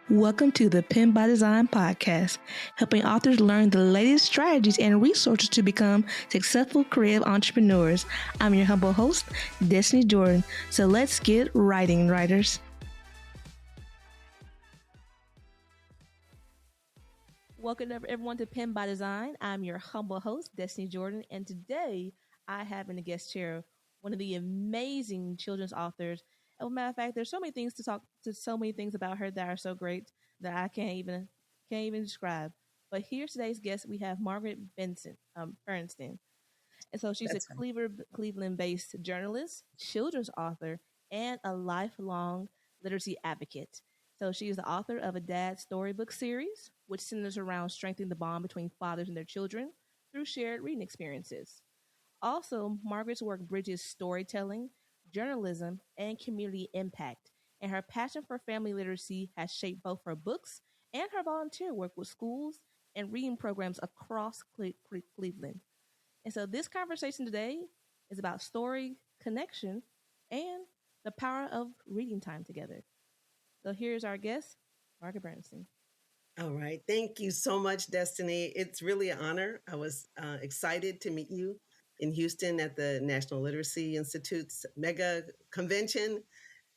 Welcome to the Pen by Design podcast, helping authors learn the latest strategies and resources to become successful creative entrepreneurs. I'm your humble host, Destiny Jordan. So let's get writing, writers. Welcome everyone to Pen by Design. I'm your humble host, Destiny Jordan, and today I have in the guest chair one of the amazing children's authors. As a matter of fact, there's so many things to talk to, so many things about her that are so great that I can't even describe. But here's today's guest. We have Margaret Bernstein, and so she's a That's right. Cleveland-based journalist, children's author, and a lifelong literacy advocate. So she is the author of a dad storybook series, which centers around strengthening the bond between fathers and their children through shared reading experiences. Also, Margaret's work bridges storytelling, journalism, and community impact, and her passion for family literacy has shaped both her books and her volunteer work with schools and reading programs across Cleveland. And so, this conversation today is about story, connection, and the power of reading time together. So, here's our guest, Margaret Bernstein. All right. Thank you so much, Destiny. It's really an honor. I was excited to meet you in Houston at the National Literacy Institute's mega convention.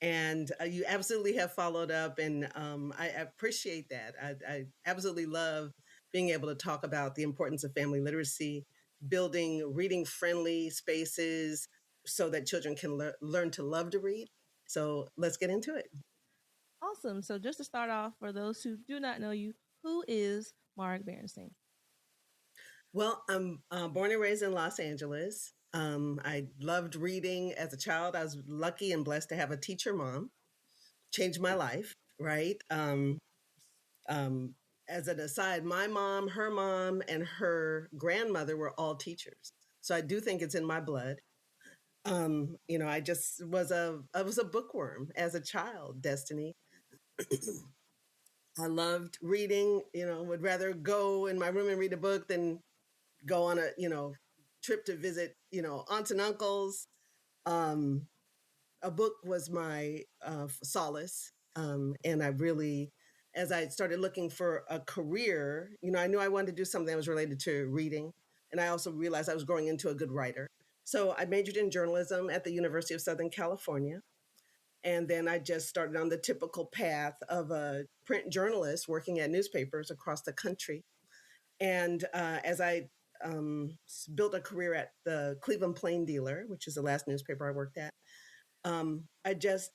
And you absolutely have followed up, and I appreciate that. I absolutely love being able to talk about the importance of family literacy, building reading friendly spaces so that children can learn to love to read. So let's get into it. Awesome. So, just to start off, for those who do not know you, who is Margaret Bernstein? Well, I'm born and raised in Los Angeles. I loved reading as a child. I was lucky and blessed to have a teacher mom, changed my life, right? Um, as an aside, my mom, her mom, and her grandmother were all teachers. So I do think it's in my blood. I just was a bookworm as a child, Destiny. I loved reading, would rather go in my room and read a book than go on a trip to visit aunts and uncles. um a book was my solace. And I really, as I started looking for a career, I knew I wanted to do something that was related to reading, and I also realized I was growing into a good writer. So I majored in journalism at the University of Southern California, and then I just started on the typical path of a print journalist working at newspapers across the country. And as I built a career at the Cleveland Plain Dealer, which is the last newspaper I worked at, I just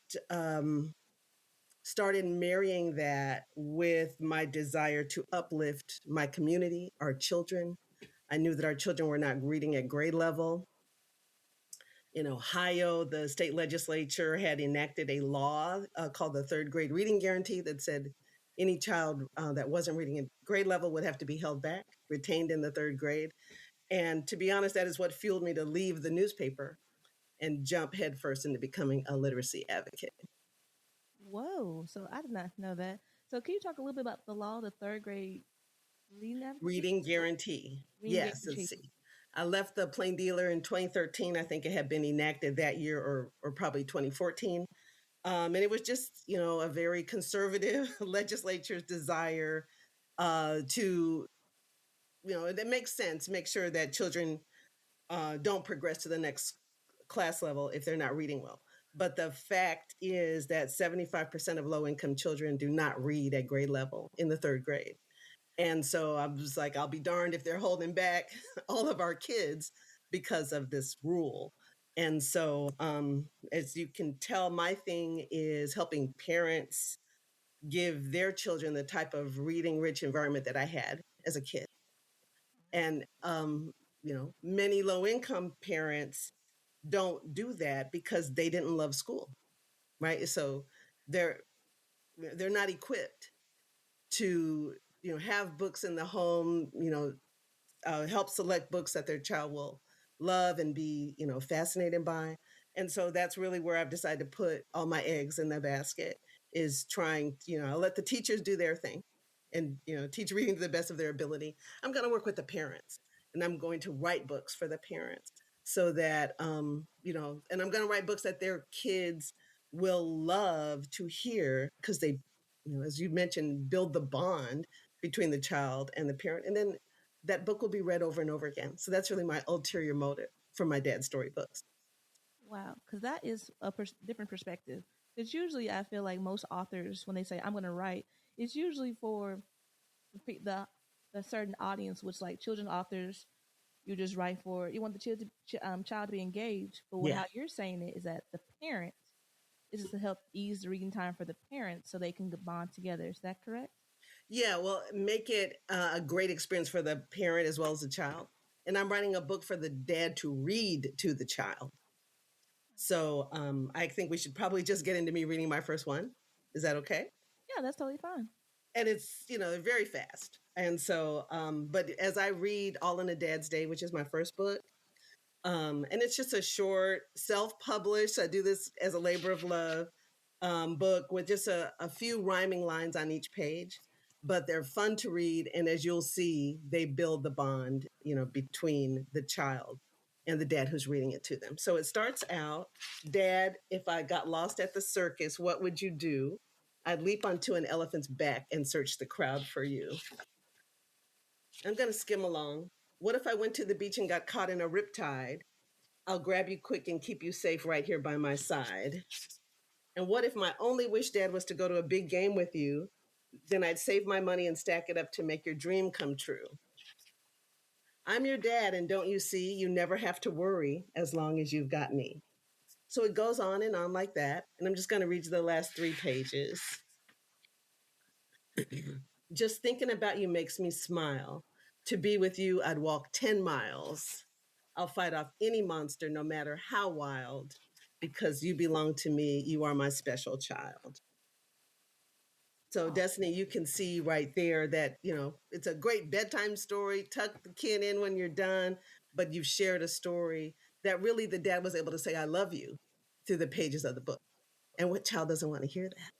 started marrying that with my desire to uplift my community, our children. I knew that our children were not reading at grade level. In Ohio, the state legislature had enacted a law called the third grade reading guarantee that said any child that wasn't reading at grade level would have to be held back, retained in the third grade. And to be honest, that is what fueled me to leave the newspaper and jump headfirst into becoming a literacy advocate. Whoa. So, I did not know that. So, can you talk a little bit about the law, the third grade reading advocacy? Reading guarantee. Reading Yes, guarantee. let's see. I left the Plain Dealer in 2013. I think it had been enacted that year, or probably 2014. And it was just, a very conservative legislature's desire to, it makes sense, make sure that children don't progress to the next class level if they're not reading well. But the fact is that 75% of low income children do not read at grade level in the third grade. And so I was like, I'll be darned if they're holding back all of our kids because of this rule. And so, as you can tell, my thing is helping parents give their children the type of reading rich environment that I had as a kid. And, many low income parents don't do that because they didn't love school, right? So they're they're not equipped to have books in the home, help select books that their child will love and be, fascinated by. And so that's really where I've decided to put all my eggs in the basket, is trying, I'll let the teachers do their thing and, teach reading to the best of their ability. I'm going to work with the parents, and I'm going to write books for the parents so that, and I'm going to write books that their kids will love to hear because they as you mentioned, build the bond between the child and the parent. And then that book will be read over and over again. So that's really my ulterior motive for my dad's storybooks. Wow, because that is a different perspective. Because usually I feel like most authors, when they say I'm going to write, it's usually for the certain audience, which like children authors, you just write for you want the child to be engaged. But Yeah. how you're saying it is that the parent is to help ease the reading time for the parents so they can bond together. Is that correct? Yeah, well, make it a great experience for the parent as well as the child. And I'm writing a book for the dad to read to the child. So I think we should probably just get into me reading my first one. Is that okay? Yeah, that's totally fine. And it's, very fast. And so, but as I read All in a Dad's Day, which is my first book, and it's just a short, self-published, I do this as a labor of love book with just a few rhyming lines on each page, but they're fun to read. And as you'll see, they build the bond, between the child and the dad who's reading it to them. So it starts out, Dad, if I got lost at the circus, what would you do? I'd leap onto an elephant's back and search the crowd for you. I'm going to skim along. What if I went to the beach and got caught in a riptide? I'll grab you quick and keep you safe right here by my side. And what if my only wish, Dad, was to go to a big game with you? Then I'd save my money and stack it up to make your dream come true. I'm your dad, and don't you see, you never have to worry as long as you've got me. So it goes on and on like that. And I'm just going to read you the last 3 pages. Just thinking about you makes me smile. To be with you, I'd walk 10 miles. I'll fight off any monster, no matter how wild, because you belong to me. You are my special child. So, Oh, Destiny, you can see right there that, it's a great bedtime story. Tuck the kid in when you're done, but you've shared a story that really the dad was able to say, I love you through the pages of the book. And what child doesn't want to hear that?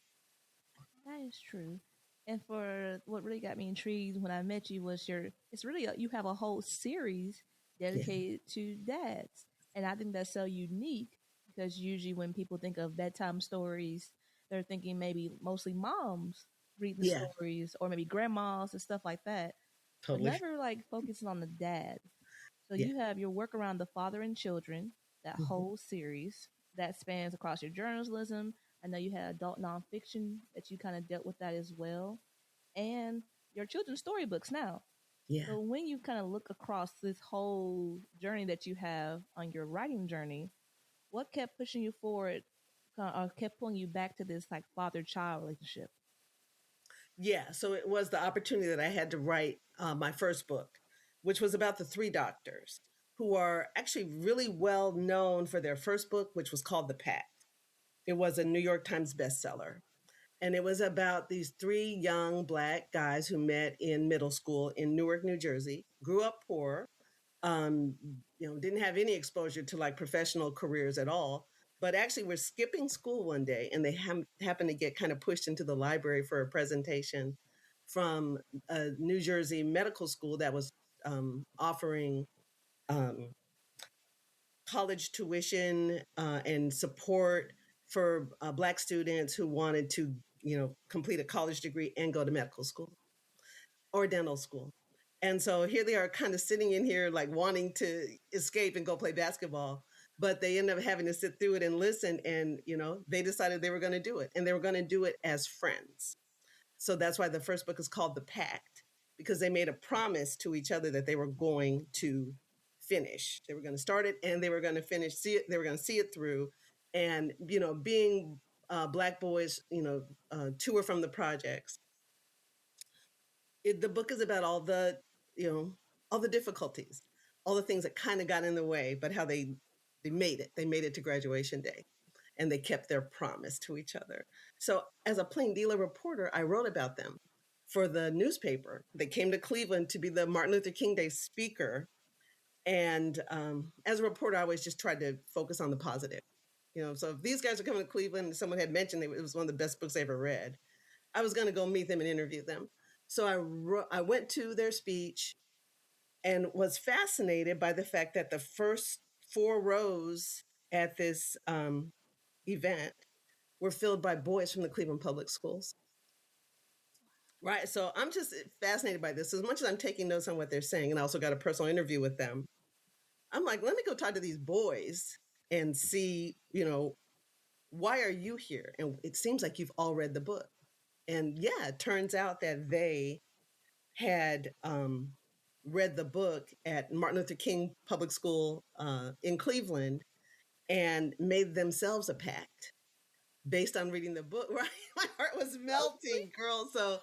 that is true. And for what really got me intrigued when I met you was it's really you have a whole series Yeah. dedicated to dads. And I think that's so unique because usually when people think of bedtime stories, they're thinking maybe mostly moms read the Yeah, stories or maybe grandmas and stuff like that, but totally. never like focusing on the dad. So Yeah. you have your work around the father and children, that Mhm. whole series that spans across your journalism. I know you had adult nonfiction that you kind of dealt with that as well, and your children's storybooks now. Yeah. So when you kind of look across this whole journey that you have on your writing journey, what kept pushing you forward, or kept pulling you back to this like father-child relationship? Yeah. So it was the opportunity that I had to write my first book, which was about the 3 doctors who are actually really well known for their first book, which was called The Pact. It was a New York Times bestseller. And it was about these 3 young Black guys who met in middle school in Newark, New Jersey, grew up poor, um, didn't have any exposure to like professional careers at all, but actually were skipping school one day and they happened to get kind of pushed into the library for a presentation from a New Jersey medical school that was offering um, college tuition and support for Black students who wanted to, complete a college degree and go to medical school or dental school. And so here they are kind of sitting in here like wanting to escape and go play basketball, but they end up having to sit through it and listen. And, they decided they were going to do it and they were going to do it as friends. So that's why the first book is called The Pact, because they made a promise to each other that they were going to finish. They were going to start it and they were going to finish, see it, they were going to see it through. And, being Black boys, tour from the projects, the book is about you know, all the difficulties, all the things that kind of got in the way, but how they made it. They made it to graduation day, and they kept their promise to each other. So, as a plain dealer reporter, I wrote about them for the newspaper. They came to Cleveland to be the Martin Luther King Day speaker, and as a reporter, I always just tried to focus on the positive. So if these guys are coming to Cleveland, and someone had mentioned it was one of the best books they ever read, I was going to go meet them and interview them. So I went to their speech and was fascinated by the fact that the first 4 rows at this event were filled by boys from the Cleveland Public Schools. Right. So I'm just fascinated by this. As much as I'm taking notes on what they're saying, and I also got a personal interview with them, I'm like, let me go talk to these boys and see, why are you here? And it seems like you've all read the book. And yeah, it turns out that they had read the book at Martin Luther King Public School in Cleveland and made themselves a pact based on reading the book. Right. My heart was So sweet. melting, girl. So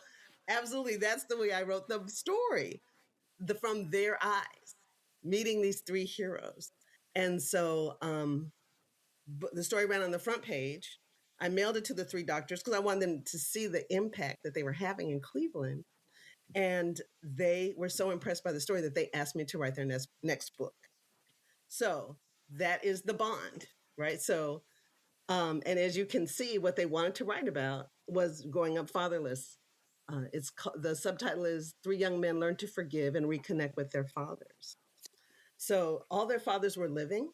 absolutely, that's the way I wrote the story, from their eyes, meeting these three heroes. And so the story ran on the front page. I mailed it to the three doctors because I wanted them to see the impact that they were having in Cleveland. And they were so impressed by the story that they asked me to write their next book. So that is the bond, right? So, and as you can see, what they wanted to write about was growing up fatherless. The subtitle is Three Young Men Learn to Forgive and Reconnect with Their Fathers. So all their fathers were living.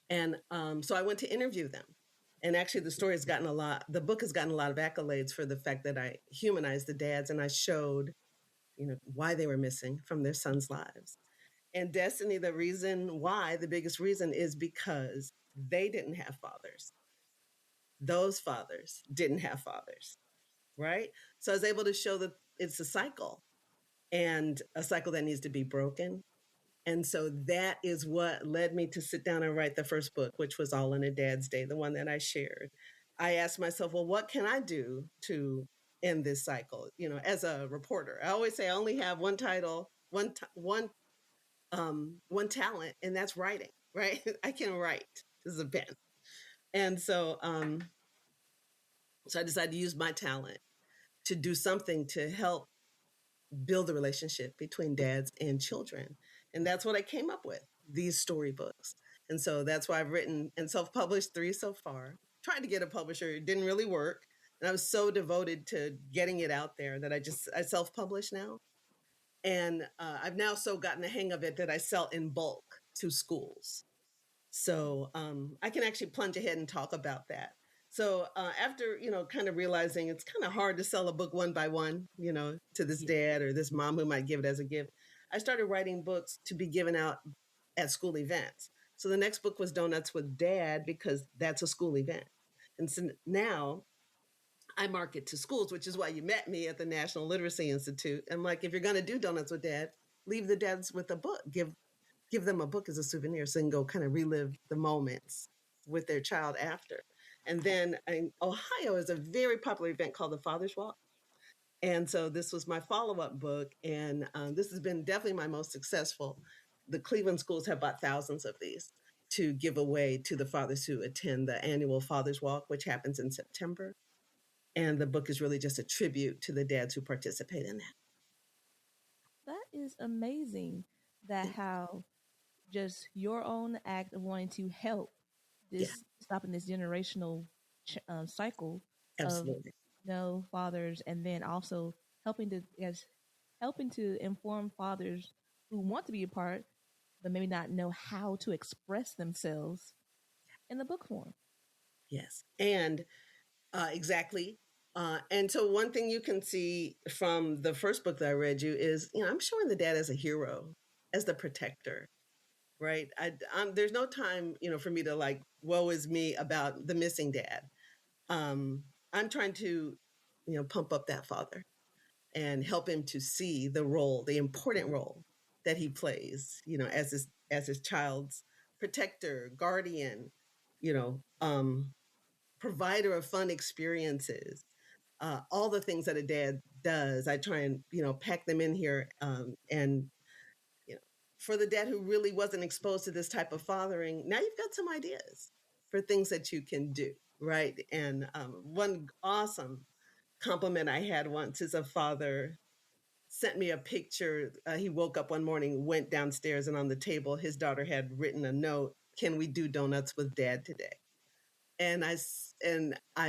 And so I went to interview them. And actually, the book has gotten a lot of accolades for the fact that I humanized the dads and I showed, why they were missing from their sons' lives. And Destiny, the biggest reason is because they didn't have fathers. Those fathers didn't have fathers, right? So I was able to show that it's a cycle and a cycle that needs to be broken. And so that is what led me to sit down and write the first book, which was All in a Dad's Day, the one that I shared. I asked myself, well, what can I do to end this cycle? As a reporter, I always say I only have one title, one talent, and that's writing, right? I can write. This is a pen. And so I decided to use my talent to do something to help build a relationship between dads and children. And that's what I came up with, these storybooks. And so that's why I've written and self-published 3 so far. Tried to get a publisher, it didn't really work. And I was so devoted to getting it out there that I self-publish now. And I've now so gotten the hang of it that I sell in bulk to schools. So I can actually plunge ahead and talk about that. So after, kind of realizing it's kind of hard to sell a book one by one, to this Yeah. dad or this mom who might give it as a gift, I started writing books to be given out at school events. So the next book was Donuts with Dad because that's a school event. And so now I market to schools, which is why you met me at the National Literacy Institute. I'm like, if you're going to do Donuts with Dad, leave the dads with a book. Give them a book as a souvenir so they can go kind of relive the moments with their child after. And then in Ohio is a very popular event called the Father's Walk. And so this was my follow-up book. And this has been definitely my most successful. The Cleveland schools have bought thousands of these to give away to the fathers who attend the annual Father's Walk, which happens in September. And the book is really just a tribute to the dads who participate in that. That is amazing. That how just your own act of wanting to help Yeah, this stopping this generational cycle of absolutely. fathers, and then also helping to as helping to inform fathers who want to be a part but maybe not know how to express themselves in the book form. Yes. And exactly. And so one thing you can see from the first book that I read you is, I'm showing the dad as a hero, as the protector, right? There's no time, for me to like, woe is me about the missing dad. I'm trying to, pump up that father and help him to see the important role that he plays, as his child's protector, guardian, you know, um, provider of fun experiences, all the things that a dad does. I try and pack them in here, and you know, for the dad who really wasn't exposed to this type of fathering, now you've got some ideas for things that you can do, right? And one awesome compliment I had once is a father sent me a picture. He woke up one morning, went downstairs, and on the table, his daughter had written a note: "Can we do donuts with Dad today?" And I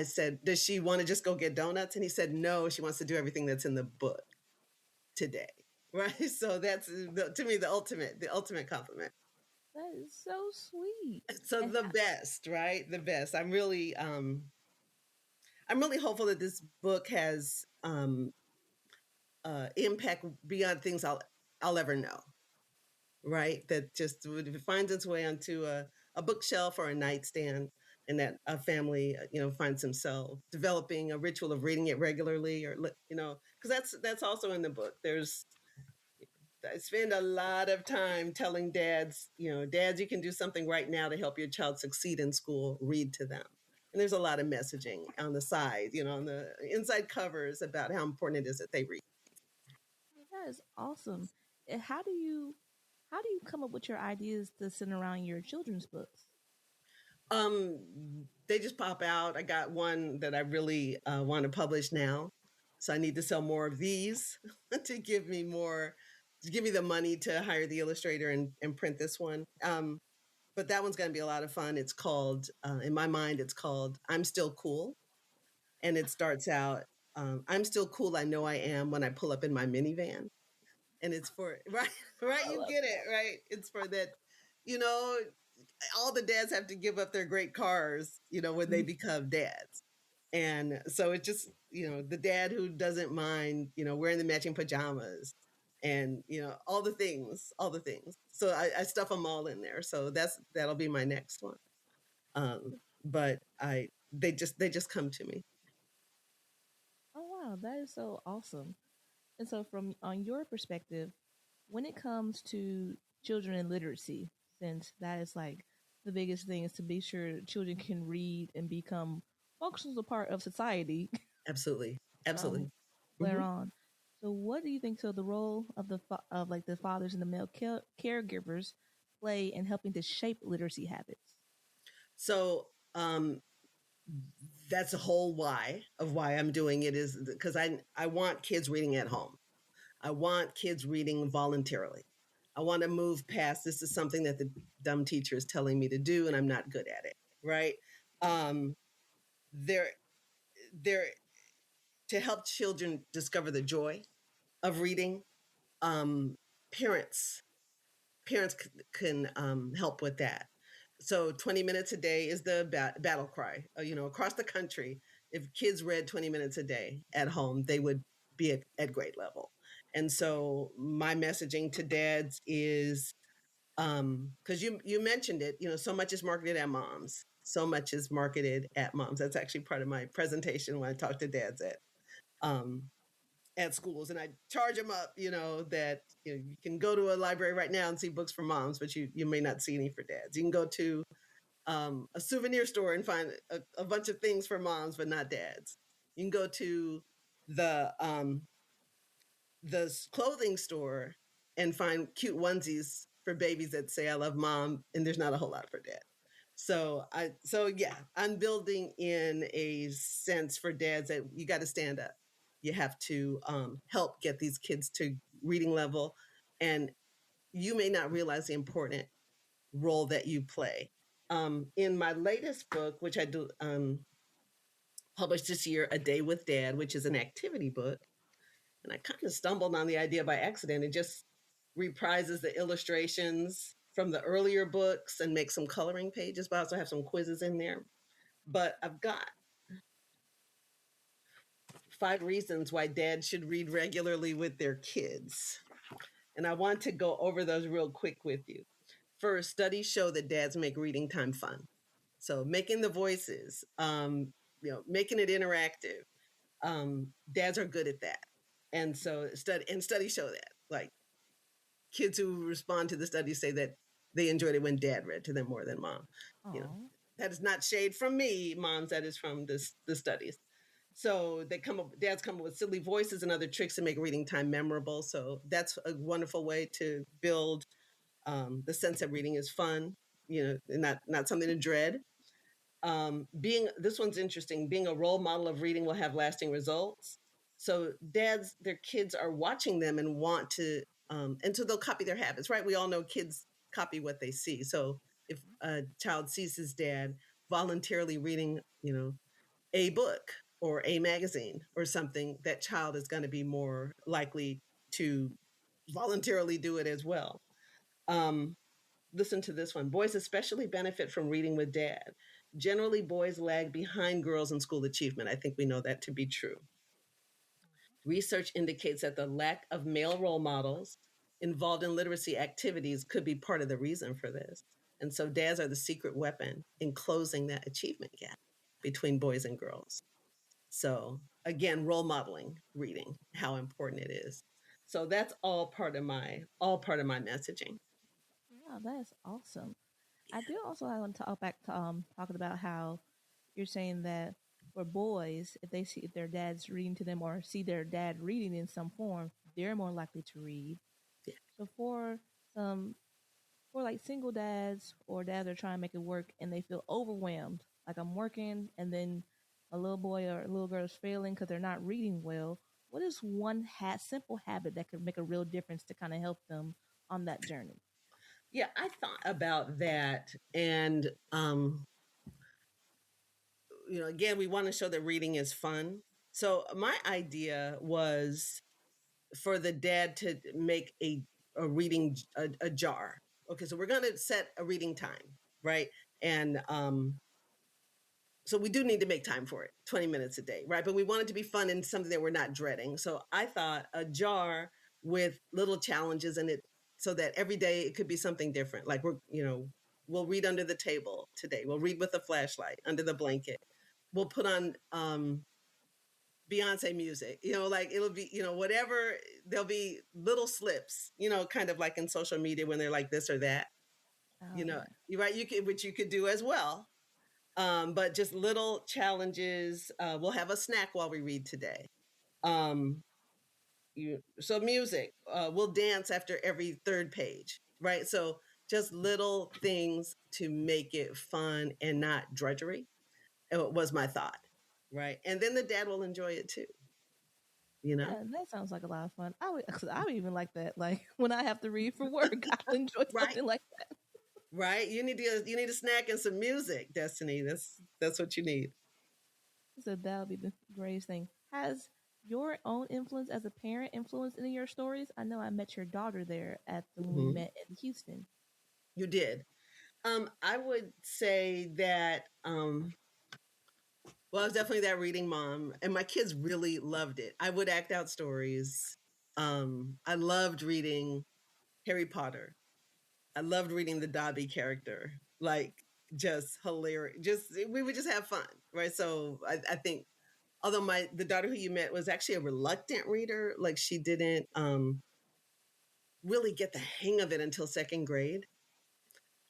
said, "Does she want to just go get donuts?" And he said, "No, she wants to do everything that's in the book today." Right. So that's to me the ultimate compliment. That is so sweet. So And the best, right? The best. I'm really I'm really hopeful that this book has impact beyond things I'll ever know. Right, that just if it finds its way onto a bookshelf or a nightstand, and that a family finds themselves developing a ritual of reading it regularly, or because that's also in the book. There's I spend a lot of time telling dads, dads, you can do something right now to help your child succeed in school. Read to them. And there's a lot of messaging on the side, on the inside covers about how important it is that they read. That is awesome. How do you come up with your ideas to send around your children's books? Um, they just pop out. I got one that I really want to publish now, so I need to sell more of these to give me more, to give me the money to hire the illustrator and print this one. But that one's going to be a lot of fun. It's called, in my mind, it's called "I'm Still Cool," and it starts out, "I'm still cool. I know I am when I pull up in my minivan." And it's for right, right. I You love get it, right? It's for that, you know, all the dads have to give up their great cars, when they that. become dads. And so it's just, the dad who doesn't mind, wearing the matching pajamas and, all the things, all the things. So I stuff them all in there. So that'll be my next one. But they just come to me. Oh wow, that is so awesome. And so from on your perspective, when it comes to children and literacy, since that is like the biggest thing is to be sure children can read and become functional part of society Absolutely. Absolutely. um, later Hmm. on. So what do you think so the role of of like the fathers and the male caregivers play in helping to shape literacy habits? So that's the whole why of why I'm doing it, is because I want kids reading at home. I want kids reading voluntarily. I want to move past this is something that the dumb teacher is telling me to do and I'm not good at it, right? Um, they're they're to help children discover the joy of reading. Um, parents parents can help with that. So 20 minutes a day is the battle cry. Across the country, if kids read 20 minutes a day at home, they would be at grade level. And so my messaging to dads is, because you mentioned it, so much is marketed at moms. So much is marketed at moms. That's actually part of my presentation when I talk to dads um, at schools, and I charge them up, that you can go to a library right now and see books for moms, but you may not see any for dads. You can go to a souvenir store and find a bunch of things for moms, but not dads. You can go to the clothing store and find cute onesies for babies that say "I love mom," and there's not a whole lot for dad. So yeah, I'm building in a sense for dads that you got to stand up. You have to help get these kids to reading level, and you may not realize the important role that you play. In my latest book, which I do published this year, A Day with Dad, which is an activity book, and I kind of stumbled on the idea by accident. It just reprises the illustrations from the earlier books and makes some coloring pages, but I also have some quizzes in there. But I've got 5 reasons why dads should read regularly with their kids. And I want to go over those real quick with you. First, studies show that dads make reading time fun. So making the voices, making it interactive. Dads are good at that. And so studies show that. Like, kids who respond to the studies say that they enjoyed it when dad read to them more than mom. You know, Oh, that is not shade from me, moms. That is from the studies. So dads come up with silly voices and other tricks to make reading time memorable. So that's a wonderful way to build the sense that reading is fun, and not something to dread. Being This one's interesting. Being a role model of reading will have lasting results. So dads, their kids are watching them and want to, and so they'll copy their habits, right? We all know kids copy what they see. So if a child sees his dad voluntarily reading, a book or a magazine or something, that child is going to be more likely to voluntarily do it as well. Um, Listen to this one. Boys especially benefit from reading with dad. Generally, boys lag behind girls in school achievement. I think we know that to be true. Research indicates that the lack of male role models involved in literacy activities could be part of the reason for this. And so dads are the secret weapon in closing that achievement gap between boys and girls. So again, role modeling reading, how important it is. So that's all part of my messaging. Wow, that is awesome. I do also want to talk back to talking about how you're saying that for boys, if they see if their dad's reading to them or see their dad reading in some form, they're more likely to read. Yeah. So some for like single dads or dads that are trying to make it work and they feel overwhelmed, like I'm working and then a little boy or a little girl is failing because they're not reading well. What is one simple habit that could make a real difference to kind of help them on that journey? Yeah, I thought about that. And, again, we want to show that reading is fun. So my idea was for the dad to make a reading, a jar. Okay, so we're going to set a reading time, right? And so we do need to make time for it, 20 minutes a day, right? But we want it to be fun and something that we're not dreading. So I thought a jar with little challenges in it so that every day it could be something different. Like we'll read under the table today. We'll read with a flashlight under the blanket. We'll put on Beyonce music, like it'll be, whatever, there'll be little slips, kind of like in social media when they're like this or that, Oh yeah. you're right. Which you could do as well. But just little challenges. We'll have a snack while we read today. Um, so music, we'll dance after every third page, right? So just little things to make it fun and not drudgery was my thought, right? And then the dad will enjoy it too, you know? Yeah, that sounds like a lot of fun. I would even like that. Like when I have to read for work, I'll enjoy Right, something like that. right. You need a snack and some music, Destiny. That's what you need. So that would be the greatest thing. Has your own influence as a parent influenced any of your stories? I know I met your daughter there at the when we Mhm. met in Houston. You did. I would say that well, I was definitely that reading mom, and my kids really loved it. I would act out stories. I loved reading Harry Potter. I loved reading the Dobby character. Like, just hilarious. Just we would just have fun, right? So I think, although the daughter who you met was actually a reluctant reader, like she didn't really get the hang of it until second grade.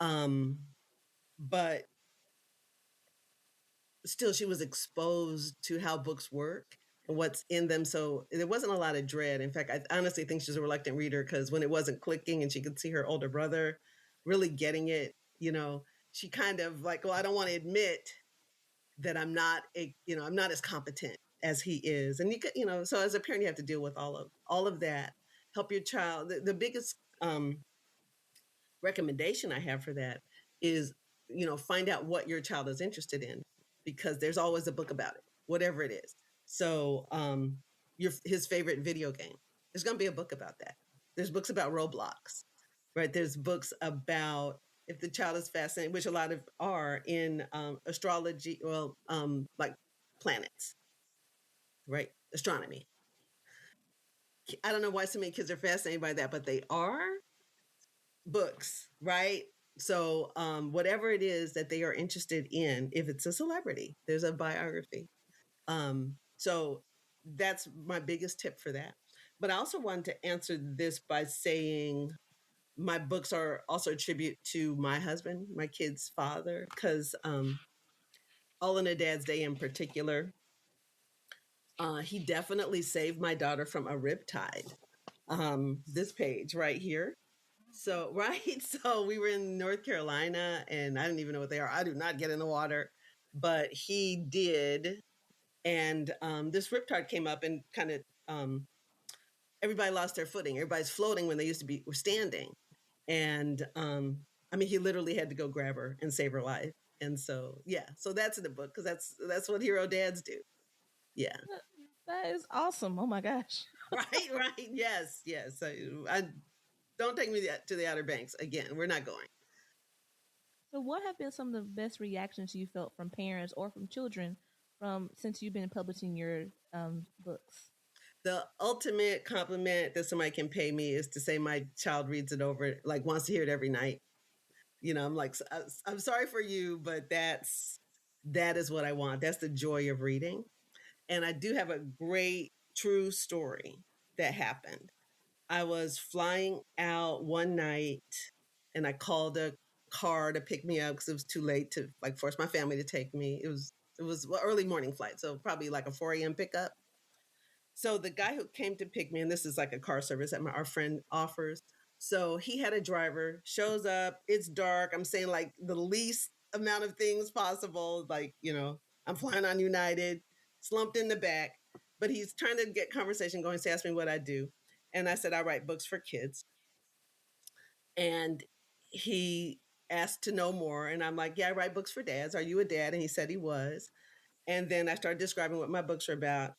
Um, but still she was exposed to how books work and what's in them. So there wasn't a lot of dread. In fact, I honestly think she's a reluctant reader because when it wasn't clicking and she could see her older brother really getting it, she kind of like, well, I don't want to admit that I'm not as competent as he is. And so as a parent, you have to deal with all of that. Help your child. The biggest recommendation I have for that is, find out what your child is interested in because there's always a book about it, whatever it is. So, his favorite video game, there's going to be a book about that. There's books about Roblox, right? There's books about if the child is fascinated, which a lot of are in astrology, well, like planets, right? Astronomy. I don't know why so many kids are fascinated by that, but they are books, right? So, whatever it is that they are interested in, if it's a celebrity, there's a biography. So that's my biggest tip for that. But I also wanted to answer this by saying my books are also a tribute to my husband, my kid's father, because All in a Dad's Day in particular, he definitely saved my daughter from a riptide. This page right here. So, right. So we were in North Carolina and I didn't even know what they are. I do not get in the water, but he did. And this riptide came up and kind of everybody lost their footing. Everybody's floating when they used to be were standing. And I mean, he literally had to go grab her and save her life. And so, yeah, so that's in the book because that's what hero dads do. Yeah. That is awesome. Oh my gosh. Right, right. Yes, yes. I don't take me to the Outer Banks again. We're not going. So, what have been some of the best reactions you felt from parents or from children from since you've been publishing your books? The ultimate compliment that somebody can pay me is to say my child reads it over, like wants to hear it every night. You know, I'm like, I'm sorry for you, but that is what I want. That's the joy of reading. And I do have a great true story that happened. I was flying out one night and I called a car to pick me up because it was too late to like force my family to take me. It was well, early morning flight, so probably like a 4 a.m. pickup. So the guy who came to pick me, and this is like a car service that our friend offers. So he had a driver, shows up, it's dark. I'm saying like the least amount of things possible. Like, I'm flying on United, slumped in the back, but he's trying to get conversation going. So he asked me what I do. And I said, I write books for kids. And he asked to know more. And I'm like, yeah, I write books for dads. Are you a dad? And he said he was. And then I started describing what my books are about.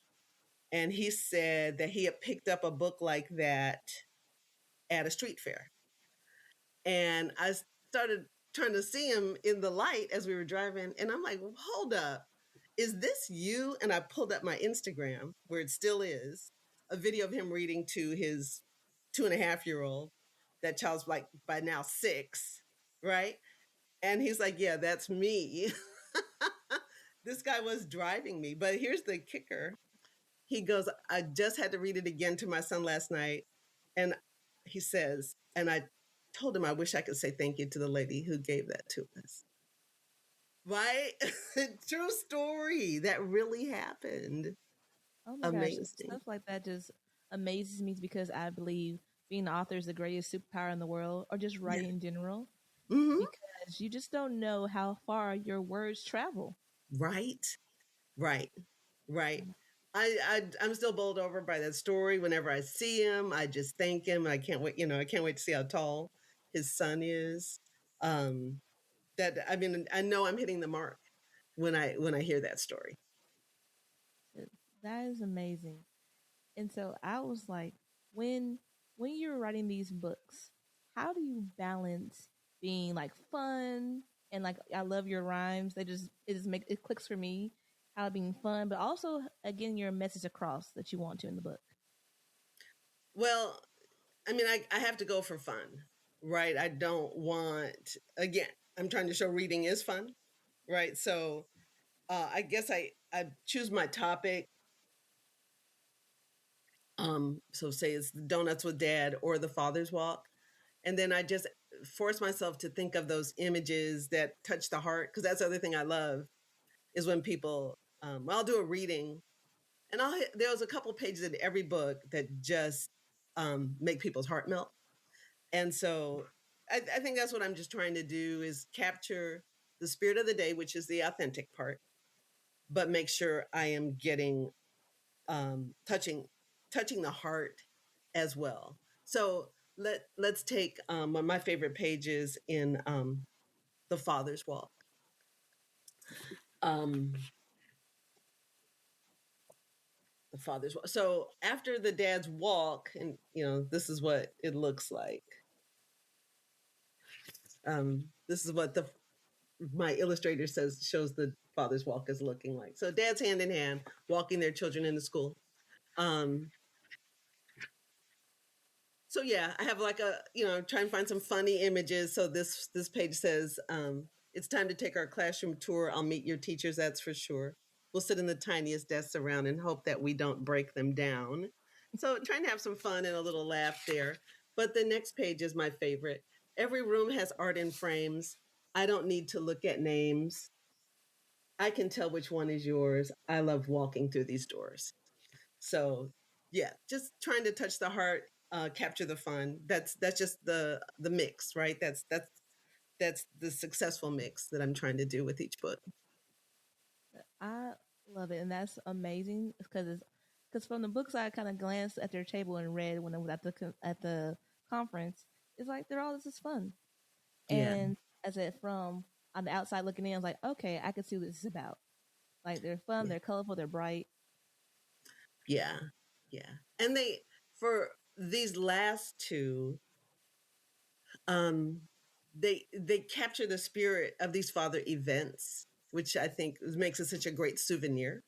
And he said that he had picked up a book like that at a street fair. And I started trying to see him in the light as we were driving. And I'm like, hold up, is this you? And I pulled up my Instagram, where it still is, a video of him reading to his 2.5-year-old. That child's like by now 6, right? And he's like, yeah, that's me. This guy was driving me. But here's the kicker. He goes, I just had to read it again to my son last night. And he says, and I told him I wish I could say thank you to the lady who gave that to us. Right? True story. That really happened. Oh my gosh, Amazing. stuff like that just amazes me because I believe being an author is the greatest superpower in the world, or just Yeah. writing in general, Mm-hmm. because you just don't know how far your words travel. Right. Right. Right. I'm still bowled over by that story. Whenever I see him, I just thank him. I can't wait. I can't wait to see how tall his son is. Um, that I mean, I know I'm hitting the mark when I hear that story. That is amazing. And so I was like, when when you're writing these books, how do you balance being like fun and like I love your rhymes. It clicks for me how being fun, but also getting your message across that you want to in the book. Well, I mean, I have to go for fun, right? I don't want, again, I'm trying to show reading is fun, right? So I guess I choose my topic. So say it's the Donuts with Dad or the Father's Walk. And then I just force myself to think of those images that touch the heart. Because that's the other thing I love is when people, I'll do a reading and there was a couple pages in every book that just make people's heart melt. And so I think that's what I'm just trying to do is capture the spirit of the day, which is the authentic part, but make sure I am getting touching the heart as well. So let's take one of my favorite pages in the Father's Walk. Um, the Father's Walk. So after the dad's walk, and this is what it looks like. This is what the my illustrator says shows the father's walk is looking like. So dads hand in hand walking their children into school. Um, so yeah, I have like try and find some funny images. So this page says, it's time to take our classroom tour. I'll meet your teachers, that's for sure. We'll sit in the tiniest desks around and hope that we don't break them down. So trying to have some fun and a little laugh there. But the next page is my favorite. Every room has art in frames. I don't need to look at names. I can tell which one is yours. I love walking through these doors. So yeah, just trying to touch the heart, capture the fun. That's just the mix, right? That's the successful mix that I'm trying to do with each book. I love it, and that's amazing because from the books I kind of glanced at their table and read when I was at the conference. It's like they're all this is fun, Yeah, and as it from on the outside looking in, I was like, okay, I can see what this is about. Like they're fun, yeah, they're colorful, they're bright. yeah, yeah. And for these last two, um, they capture the spirit of these father events, which I think makes it such a great souvenir.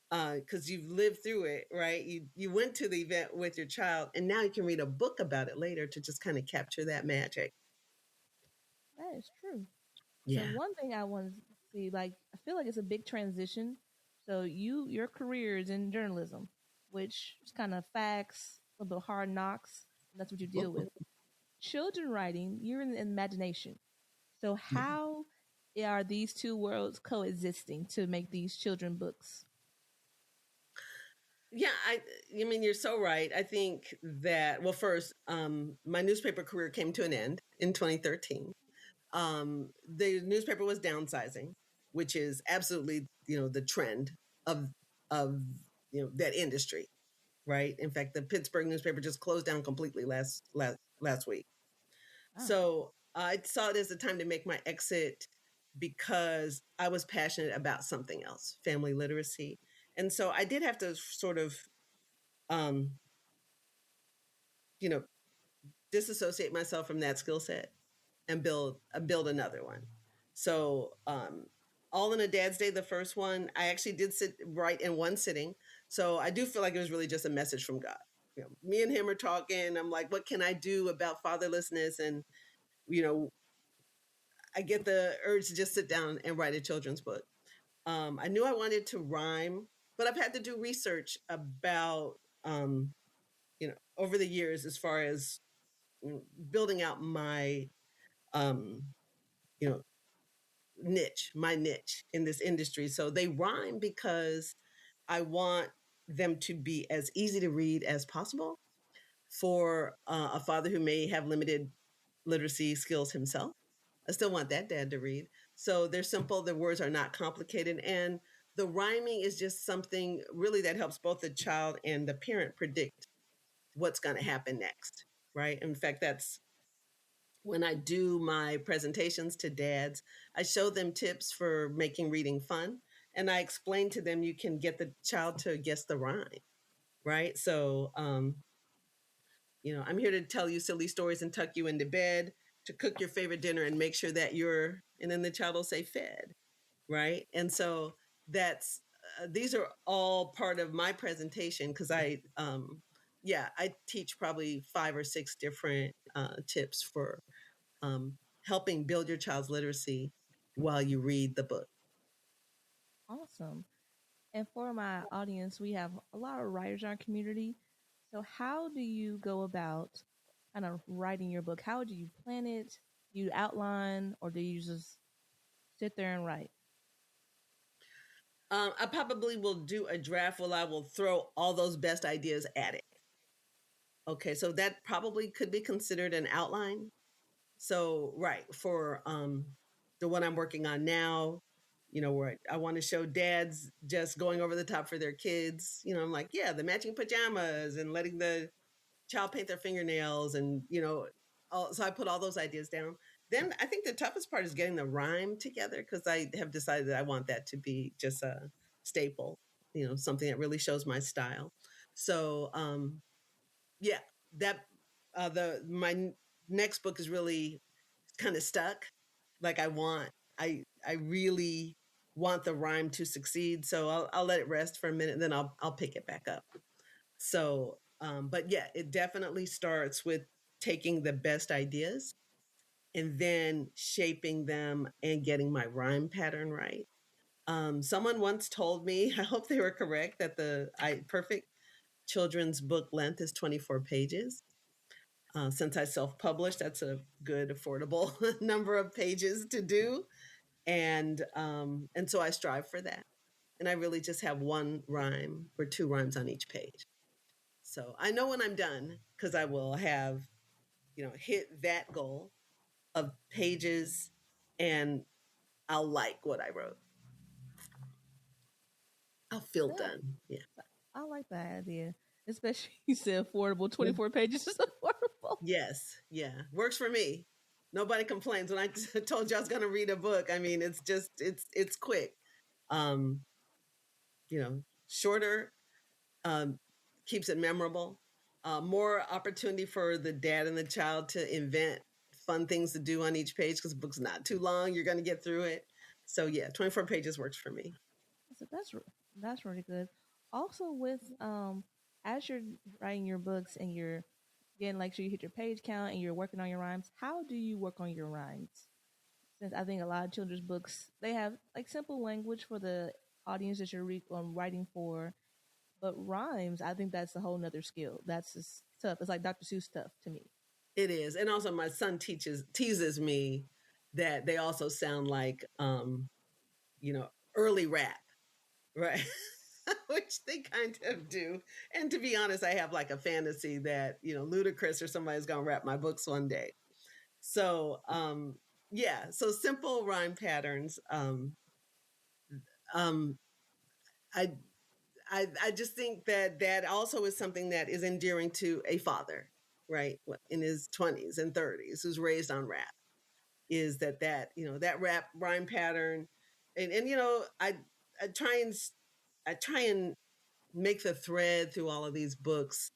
Because you've lived through it, right? You went to the event with your child, and now you can read a book about it later to just kind of capture that magic. That is true. So Yeah. one thing I want to see, like, I feel like it's a big transition. So your career is in journalism, which is kind of facts, a little bit hard knocks, and that's what you deal with. Children writing, you're in the imagination. So how are these two worlds coexisting to make these children books? Yeah, I mean, you're so right. I think that, well, first, my newspaper career came to an end in 2013. The newspaper was downsizing, which is absolutely, the trend of of that industry, right? In fact, the Pittsburgh newspaper just closed down completely last week. Wow. So I saw it as a time to make my exit because I was passionate about something else, family literacy. And so I did have to sort of, um, you know, disassociate myself from that skill set and build another one. So all in a dad's day, the first one, I actually did write in one sitting. So I do feel like it was really just a message from God. Me and him are talking. I'm like, what can I do about fatherlessness? And you know, I get the urge to just sit down and write a children's book. I knew I wanted to rhyme, but I've had to do research about, over the years as far as building out my, um, you know, my niche in this industry. So they rhyme because I want them to be as easy to read as possible for a father who may have limited literacy skills himself. I still want that dad to read. So they're simple, the words are not complicated. And the rhyming is just something really that helps both the child and the parent predict what's going to happen next, right? In fact, that's when I do my presentations to dads, I show them tips for making reading fun. And I explain to them you can get the child to guess the rhyme, right? So, I'm here to tell you silly stories and tuck you into bed, to cook your favorite dinner and make sure that and then the child will say fed, right? And so these are all part of my presentation because I teach probably 5 or 6 different tips for um, helping build your child's literacy while you read the book. Awesome. And for my audience, we have a lot of writers in our community. So, how do you go about kind of writing your book? How do you plan it? You outline, or do you just sit there and write? I probably will do a draft where I will throw all those best ideas at it. Okay, so that probably could be considered an outline. So, right, for the one I'm working on now, where I want to show dads just going over the top for their kids. I'm like, yeah, the matching pajamas and letting the child paint their fingernails and, so I put all those ideas down. Then I think the toughest part is getting the rhyme together because I have decided that I want that to be just a staple, something that really shows my style. So, yeah, that the my next book is really kind of stuck. Like I really want the rhyme to succeed. So I'll let it rest for a minute, and then I'll pick it back up. So, but yeah, it definitely starts with taking the best ideas and then shaping them and getting my rhyme pattern right. Someone once told me, I hope they were correct, that the perfect children's book length is 24 pages. Since I self-published, that's a good, affordable number of pages to do, and so I strive for that. And I really just have one rhyme or 2 rhymes on each page. So I know when I'm done because I will have, hit that goal of pages, and I'll like what I wrote. I'll feel Yeah, done. Yeah. I like that idea. Especially you said affordable. 24 pages is affordable. Yes. Yeah. Works for me. Nobody complains when I told you I was going to read a book. I mean, it's quick. Um, Shorter, um, keeps it memorable. More opportunity for the dad and the child to invent fun things to do on each page because the book's not too long. You're going to get through it. So yeah, 24 pages works for me. So that's really good. Also, with as you're writing your books and you're getting like sure you hit your page count and you're working on your rhymes, how do you work on your rhymes? Since I think a lot of children's books they have like simple language for the audience that you're writing for, but rhymes, I think that's a whole nother skill. That's just tough. It's like Dr. Seuss stuff to me. It is. And also my son teases me that they also sound like early rap, right? Which they kind of do. And to be honest, I have like a fantasy that, Ludacris or somebody's gonna rap my books one day. So yeah, so simple rhyme patterns. Um I I just think that that also is something that is endearing to a father, right, in his 20s and 30s, who's raised on rap. Is that rap rhyme pattern, and I try and I try and make the thread through all of these books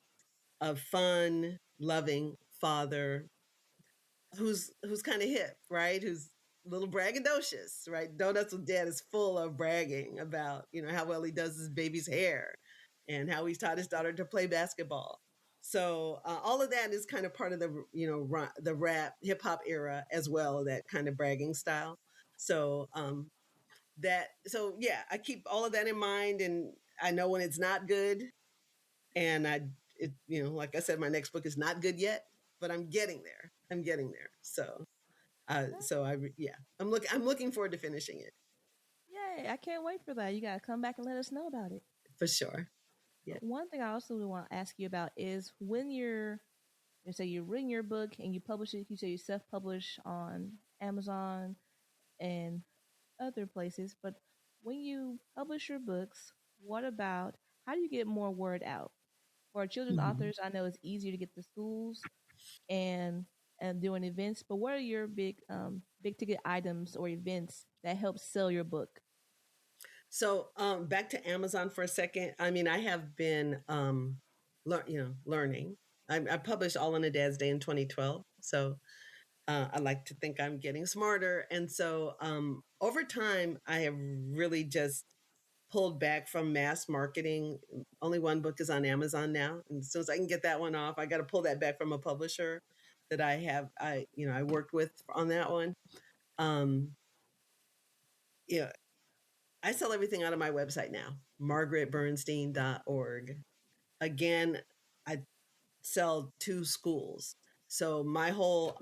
of fun, loving father who's kind of hip, right? Who's a little braggadocious, right? Donuts with Dad is full of bragging about, how well he does his baby's hair and how he's taught his daughter to play basketball. So all of that is kind of part of the, the rap hip hop era as well, that kind of bragging style. So so yeah, I keep all of that in mind, and I know when it's not good, and like I said, my next book is not good yet, but I'm getting there. I'm getting there. So I'm looking forward to finishing it Yay, I can't wait for that. You got to come back and let us know about it. for sure. Yeah. But one thing I also want to ask you about is when you say you're reading your book and you publish it, you say you self-publish on Amazon and other places, but when you publish your books, what about how do you get more word out? For children's Mhm. authors, I know it's easier to get to schools and doing events, but what are your big ticket items or events that help sell your book? So back to Amazon for a second. I mean, I have been learning. I published All on a Dad's Day in 2012. So I like to think I'm getting smarter. And so over time, I have really just pulled back from mass marketing. Only one book is on Amazon now. And as soon as I can get that one off, I got to pull that back from a publisher that I worked with on that one. Um, yeah, I sell everything out of my website now, margaretbernstein.org. Again, I sell to schools. So my whole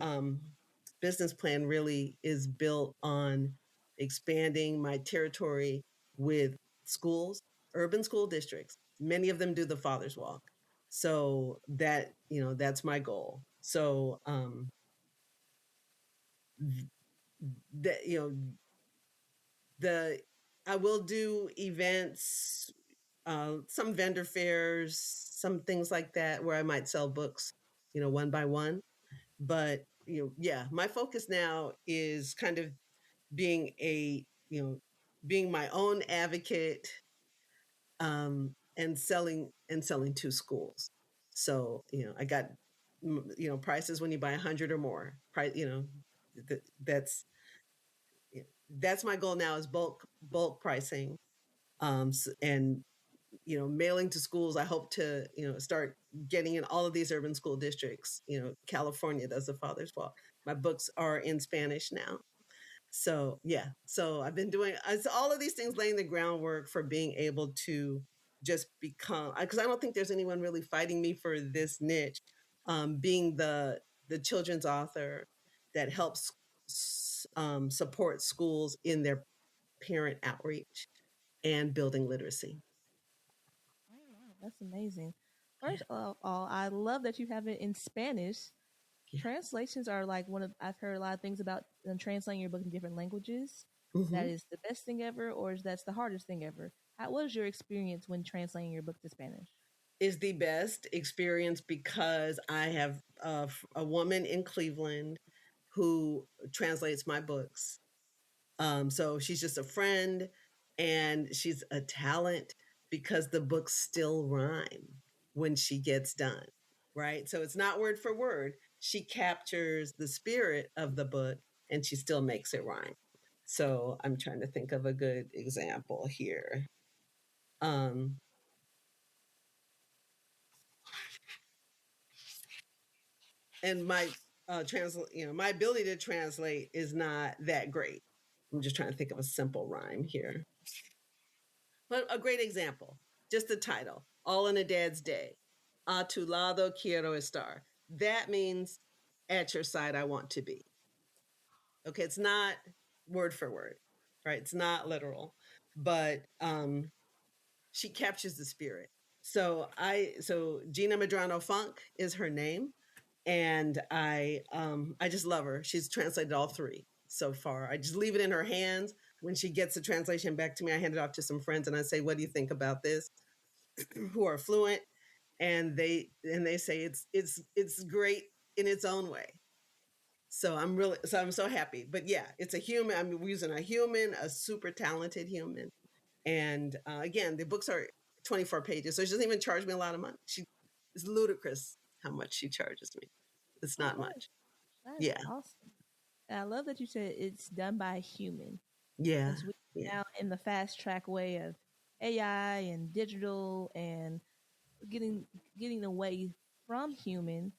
business plan really is built on expanding my territory with schools, urban school districts. Many of them do the Father's Walk. So that's my goal. So that the I will do events, some vendor fairs, some things like that where I might sell books, one by one. But yeah, my focus now is kind of being being my own advocate, and selling to schools. So I got prices when you buy 100 or more. Price, th- that's that's my goal now, is bulk pricing, and mailing to schools. I hope to start getting in all of these urban school districts. California does the Father's Walk. My books are in Spanish now. So yeah, so I've been doing all of these things, laying the groundwork for being able to just become, because I don't think there's anyone really fighting me for this niche, being the children's author that helps support schools in their parent outreach and building literacy. Oh, wow, that's amazing. Yeah, First of all, I love that you have it in Spanish. yeah. Translations are like I've heard a lot of things about translating your book in different languages. That Hmm. is the best thing ever, or is that's the hardest thing ever? How was your experience when translating your book to Spanish? Is the best experience because I have a woman in Cleveland who translates my books. So she's just a friend, and she's a talent because the books still rhyme when she gets done. Right. So it's not word for word, she captures the spirit of the book and she still makes it rhyme. So I'm trying to think of a good example here. Um, and my my ability to translate is not that great. I'm just trying to think of a simple rhyme here. But a great example, just the title, All in a Dad's Day. A tu lado quiero estar. That means at your side I want to be. Okay, it's not word for word, right? It's not literal, but she captures the spirit. So Gina Madrano Funk is her name, and I just love her. She's translated all three so far. I just leave it in her hands. When she gets the translation back to me, I hand it off to some friends and I say, "What do you think about this?" Who are fluent, and they say it's great in its own way. So I'm so happy. But yeah, it's a human. I'm using a human, a super talented human. And again, the books are 24 pages, so she doesn't even charge me a lot of money. It's ludicrous how much she charges me. It's Oh, not much. that is Yeah, awesome. And I love that you said it's done by a human, yeah, since we yeah, now in the fast track way of AI and digital and getting getting away from human.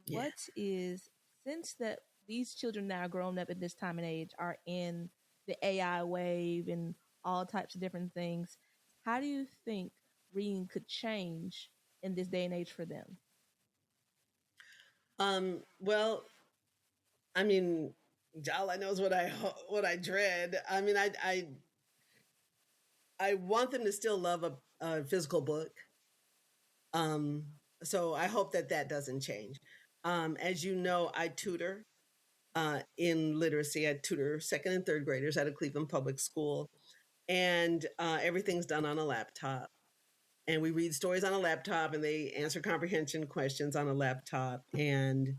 yeah. What is, since that these children now grown up at this time and age are in the AI wave and all types of different things, how do you think reading could change in this day and age for them? Well, I mean, all I know is what I dread. I mean, I want them to still love a physical book. Um, so I hope that doesn't change. As you know, I tutor in literacy. I tutor second and third graders at a Cleveland public school, and everything's done on a laptop. And we read stories on a laptop, and they answer comprehension questions on a laptop. And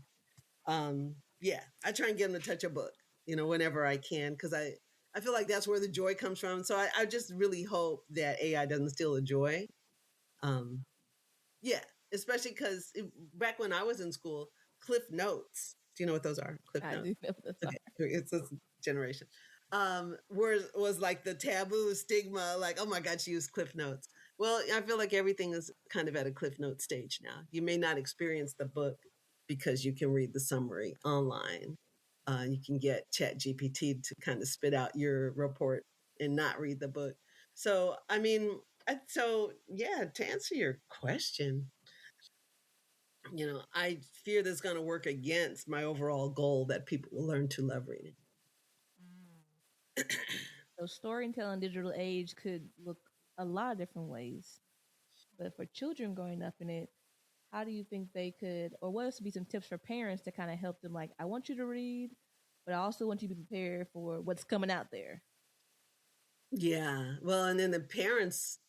yeah, I try and get them to touch a book, whenever I can, because I feel like that's where the joy comes from. So I just really hope that AI doesn't steal the joy. Um, yeah, especially because back when I was in school, Cliff Notes. Do you know what those are? Cliff I Notes. do know the Okay, it's this generation. Was like the taboo stigma, like, oh my God, she used Cliff Notes. Well, I feel like everything is kind of at a Cliff Note stage now. You may not experience the book because you can read the summary online. You can get Chat GPT to kind of spit out your report and not read the book. So, I mean, so yeah, to answer your question, I fear that's going to work against my overall goal that people will learn to love reading. So storytelling digital age could look a lot of different ways. But for children growing up in it, how do you think they could, or what would be some tips for parents to kind of help them? Like, I want you to read, but I also want you to be prepared for what's coming out there. Yeah. Well, and then the parents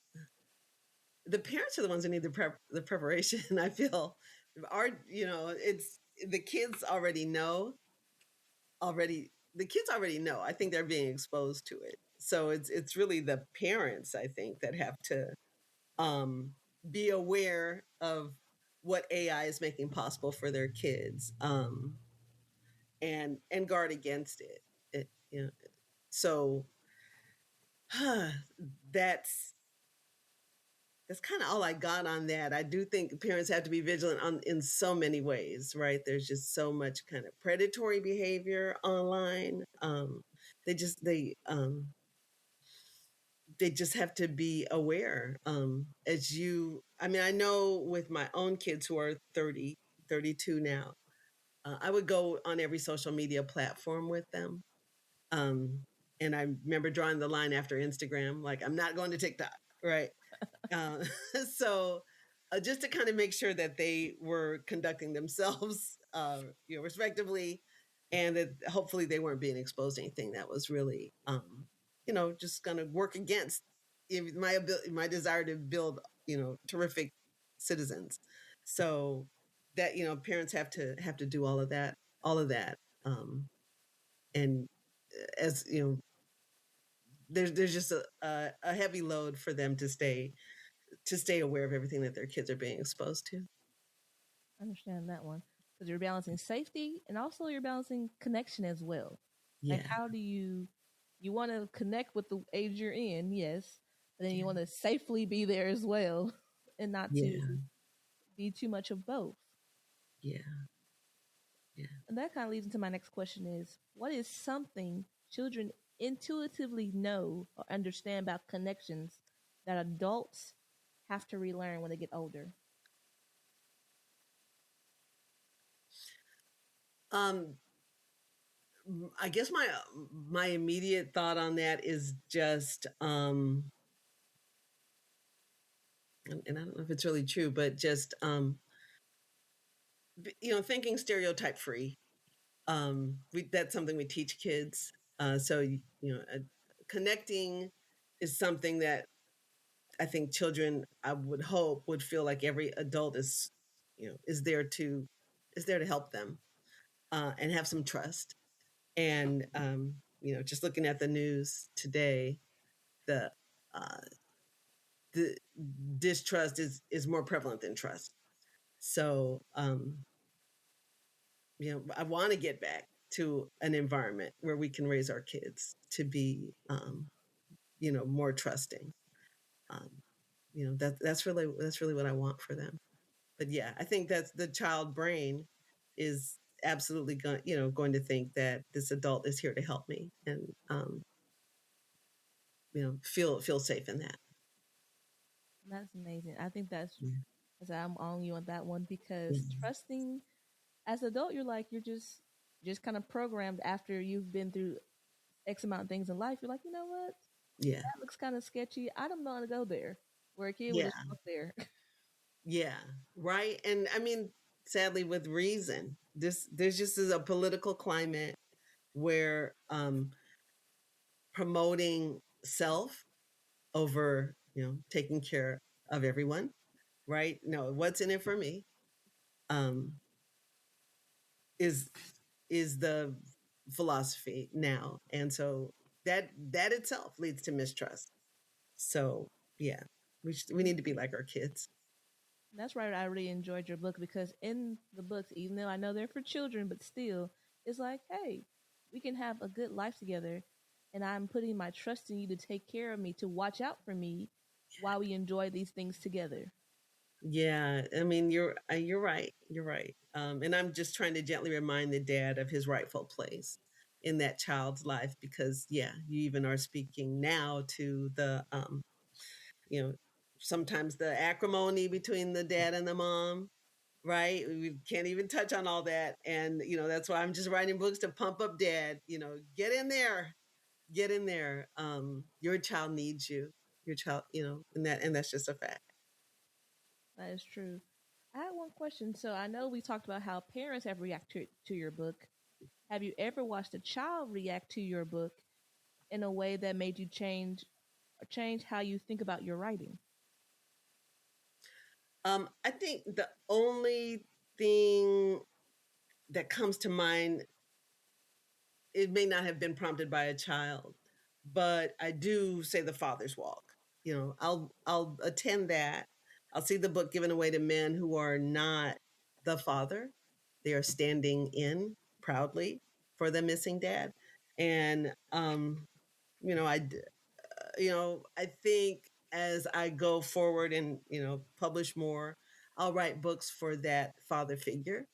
are the ones who need the preparation. I feel it's the kids already know the kids already know. I think they're being exposed to it. So it's really the parents, I think, that have to um, be aware of what AI is making possible for their kids, and guard against it. So that's that's kind of all I got on that. I do think parents have to be vigilant in so many ways, right? There's just so much kind of predatory behavior online. They just they just have to be aware. I mean, I know with my own kids who are 30, 32 now, I would go on every social media platform with them. Um, and I remember drawing the line after Instagram, like, I'm not going to TikTok, right? Uh, so just to kind of make sure that they were conducting themselves, respectively, and that hopefully they weren't being exposed to anything that was really, just going to work against my ability, my desire to build, terrific citizens. So that, parents have to do all of that. And as there's just a heavy load for them to stay aware of everything that their kids are being exposed to. I understand that one. because you're balancing safety and also you're balancing connection as well. Like, Yeah. how do you want to connect with the age you're in, yes, but then you Yeah. want to safely be there as well, and not to Yeah. be too much of both. Yeah. Yeah. And that kind of leads into my next question: is what is something children intuitively know or understand about connections that adults have to relearn when they get older? Um, I guess my immediate thought on that is just and I don't know if it's really true, but just thinking stereotype free. That's something we teach kids. Connecting is something that I think children, I would hope, would feel like every adult is there to help them and have some trust. And just looking at the news today, the uh, the distrust is more prevalent than trust. So I want to get back to an environment where we can raise our kids to be more trusting. Um, that's really what I want for them. But yeah, I think that's the child brain is absolutely going to think that this adult is here to help me and feel safe in that. That's amazing. I think that's Yeah. as I'm on you on that one because Yeah. trusting as an adult, you're like you're just kind of programmed after you've been through X amount of things in life. You're like, you know what, Yeah. that looks kind of sketchy. I don't want to go there. Where a kid would Yeah. just walk there. Yeah. Right. And I mean, sadly, with reason, there's just a political climate where promoting self over taking care of everyone. Right. No, what's in it for me? Um, is is the philosophy now, and so that itself leads to mistrust. So yeah, we need to be like our kids. That's right. I really enjoyed your book because in the books, even though I know they're for children, but still, it's like, hey, we can have a good life together, and I'm putting my trust in you to take care of me, to watch out for me, while we enjoy these things together. Yeah, I mean you're right. You're right. And I'm just trying to gently remind the dad of his rightful place in that child's life because yeah, you even are speaking now to the you know sometimes the acrimony between the dad and the mom, right? We can't even touch on all that. And, that's why I'm just writing books to pump up dad, get in there, get in there. Your child needs you, your child, and that's just a fact. That is true. I had one question. So I know we talked about how parents have reacted to your book. Have you ever watched a child react to your book in a way that made you change how you think about your writing? I think the only thing that comes to mind, it may not have been prompted by a child, but I do say the father's walk. I'll attend that. I'll see the book given away to men who are not the father. They are standing in proudly for the missing dad. And I think as I go forward and publish more, I'll write books for that father figure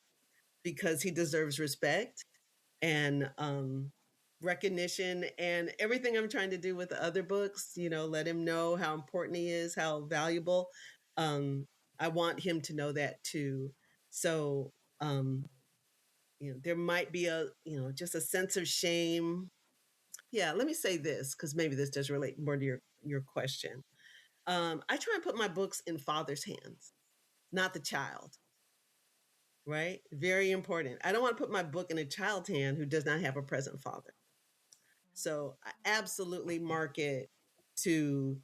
because he deserves respect and recognition and everything I'm trying to do with the other books, let him know how important he is, how valuable. Um, I want him to know that too. So, there might be just a sense of shame. Yeah, let me say this because maybe this does relate more to your question. I try and put my books in father's hands, not the child. Right? Very important. I don't want to put my book in a child's hand who does not have a present father. So I absolutely market to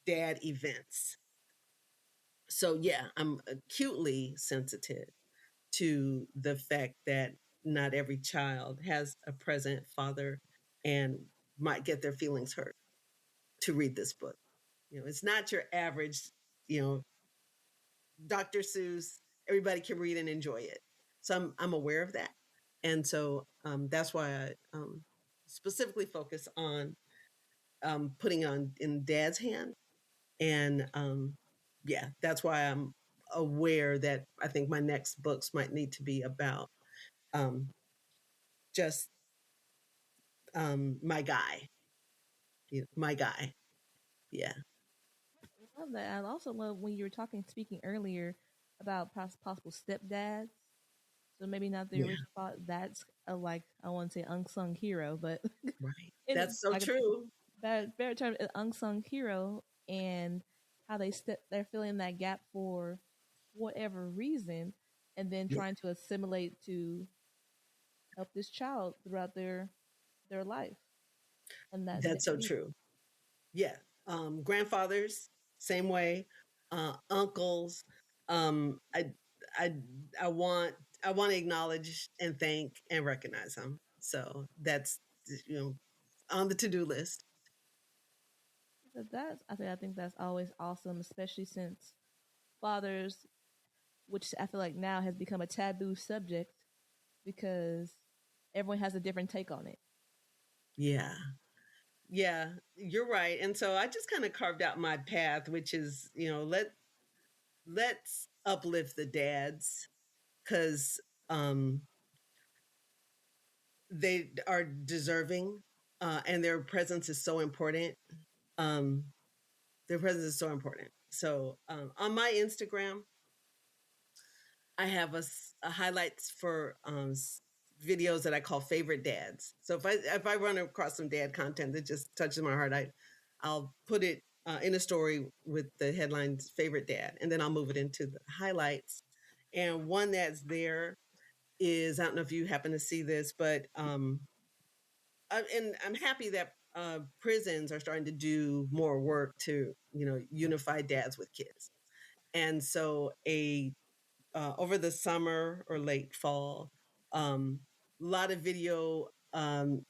dad events. So yeah, I'm acutely sensitive to the fact that not every child has a present father and might get their feelings hurt to read this book. It's not your average, you know, Dr. Seuss. Everybody can read and enjoy it. So I'm aware of that. And so that's why I specifically focus on putting on in dad's hand. And yeah, that's why I'm aware that I think my next books might need to be about um, just my guy, my guy. Yeah, I love that. I also love when you were speaking earlier about possible stepdads. So maybe not the yeah, original thought. That's a, like, I want to say unsung hero, but right. in That's so like a true. better term, an unsung hero, and how they're filling that gap for whatever reason, and then Yeah, trying to assimilate to help this child throughout their life, and that that's so different needs. true. Yeah, grandfathers, same way. Uncles. Um, I, I, I want, I want to acknowledge and thank and recognize them. So that's you know on the to do list. But that's I think that's always awesome, especially since fathers, which I feel like now has become a taboo subject because everyone has a different take on it. Yeah, yeah, you're right. And so I just kind of carved out my path, which is let's uplift the dads because um, they are deserving, and their presence is so important. Um, their presence is so important. So on my Instagram, I have a highlights for videos that I call favorite dads. So if I run across some dad content that just touches my heart, I'll put it in a story with the headlines favorite dad, and then I'll move it into the highlights. And one that's there is I don't know if you happen to see this, but and I'm happy that prisons are starting to do more work to unify dads with kids. And so a over the summer or late fall, um, a lot of video and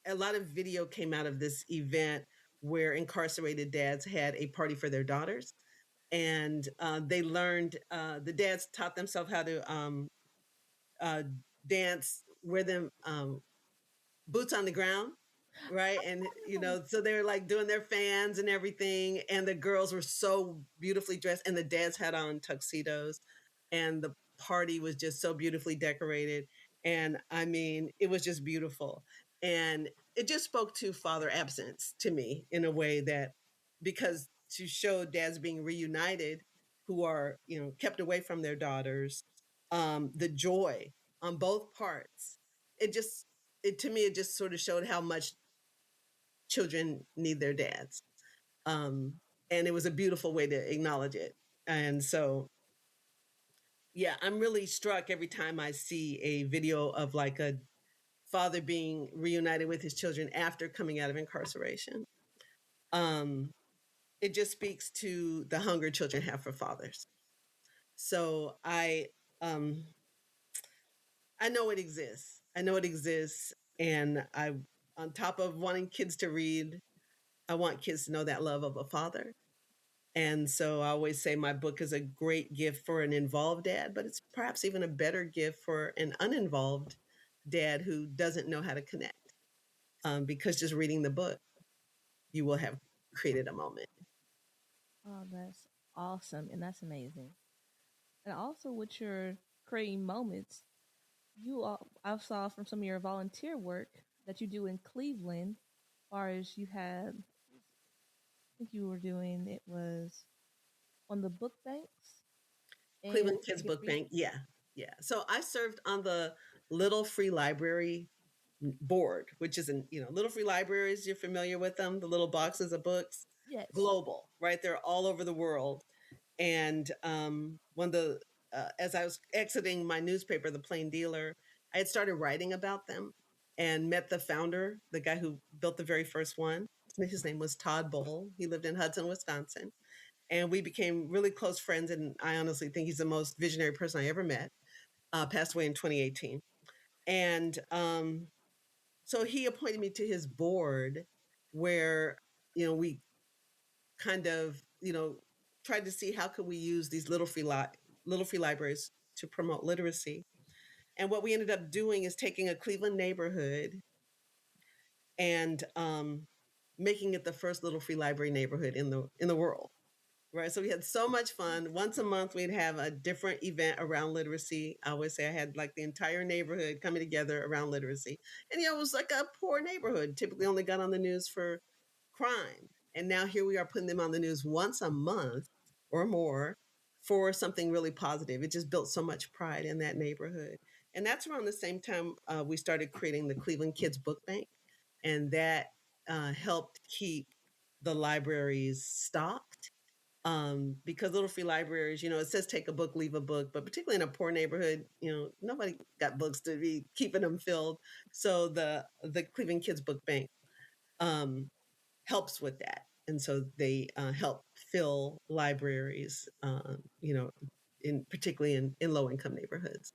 a lot of video came out of this event where incarcerated dads had a party for their daughters, and they learned the dads taught themselves how to uh, dance, wear them boots on the ground, right? And so they're like doing their fans and everything, and the girls were so beautifully dressed, and the dads had on tuxedos, and the party was just so beautifully decorated. And I mean, it was just beautiful, and it just spoke to father absence to me in a way that, because to show dads being reunited who are kept away from their daughters, the joy on both parts, it just it to me it just sort of showed how much children need their dads. um and it was a beautiful way to acknowledge it. And so yeah, I'm really struck every time I see a video of like a father being reunited with his children after coming out of incarceration. um it just speaks to the hunger children have for fathers. So um I know it exists. I know it exists. And I, on top of wanting kids to read, I want kids to know that love of a father. And so I always say my book is a great gift for an involved dad, but it's perhaps even a better gift for an uninvolved dad who doesn't know how to connect. Because just reading the book, you will have created a moment. Oh, that's awesome, and that's amazing. And also, with your creating moments, I saw from some of your volunteer work that you do in Cleveland. As far as you had, I think you were doing it was on the book banks and Cleveland Kids making Book readings. Bank, yeah, yeah. So I served on the Little Free Library board, which is Little Free Libraries. You're familiar with them, the little boxes of books, Yes. global, right? They're all over the world. And one of the as I was exiting my newspaper, The Plain Dealer, I had started writing about them and met the founder, the guy who built the very first one. His name was Todd Bowl. He lived in Hudson, Wisconsin. And we became really close friends. And I honestly think he's the most visionary person I ever met. Passed away in 2018. And so he appointed me to his board where, we kind of, tried to see how could we use these little free little free libraries to promote literacy. And what we ended up doing is taking a Cleveland neighborhood and making it the first little free library neighborhood in the world. Right. So we had so much fun. Once a month, we'd have a different event around literacy. I always say I had like the entire neighborhood coming together around literacy. And, it was like a poor neighborhood, typically only got on the news for crime. And now here we are putting them on the news once a month or more for something really positive. It just built so much pride in that neighborhood. And that's around the same time we started creating the Cleveland Kids Book Bank. And that helped keep the libraries stocked because little free libraries, it says take a book, leave a book, but particularly in a poor neighborhood, nobody got books to be keeping them filled. So the Cleveland Kids Book Bank helps with that, and so they help fill libraries, in particularly in low income neighborhoods.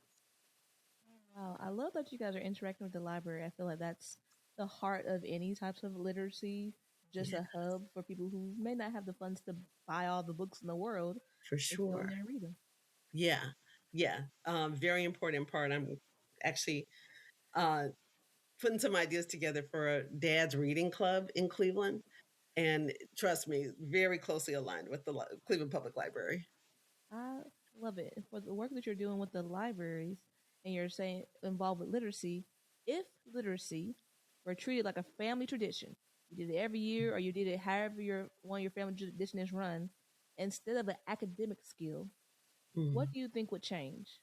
Wow, I love that you guys are interacting with the library. I feel like that's the heart of any types of literacy, just Yeah, a hub for people who may not have the funds to buy all the books in the world. for They can go in sure. there and read them. Yeah, yeah. Very important part. I'm actually uh, putting some ideas together for a dad's reading club in Cleveland. And trust me, very closely aligned with the Cleveland Public Library. I love it. For the work that you're doing with the libraries and you're saying involved with literacy, if literacy were treated like a family tradition, you did it every year or you did it however your family tradition is run, instead of an academic skill, what Mhm. do you think would change?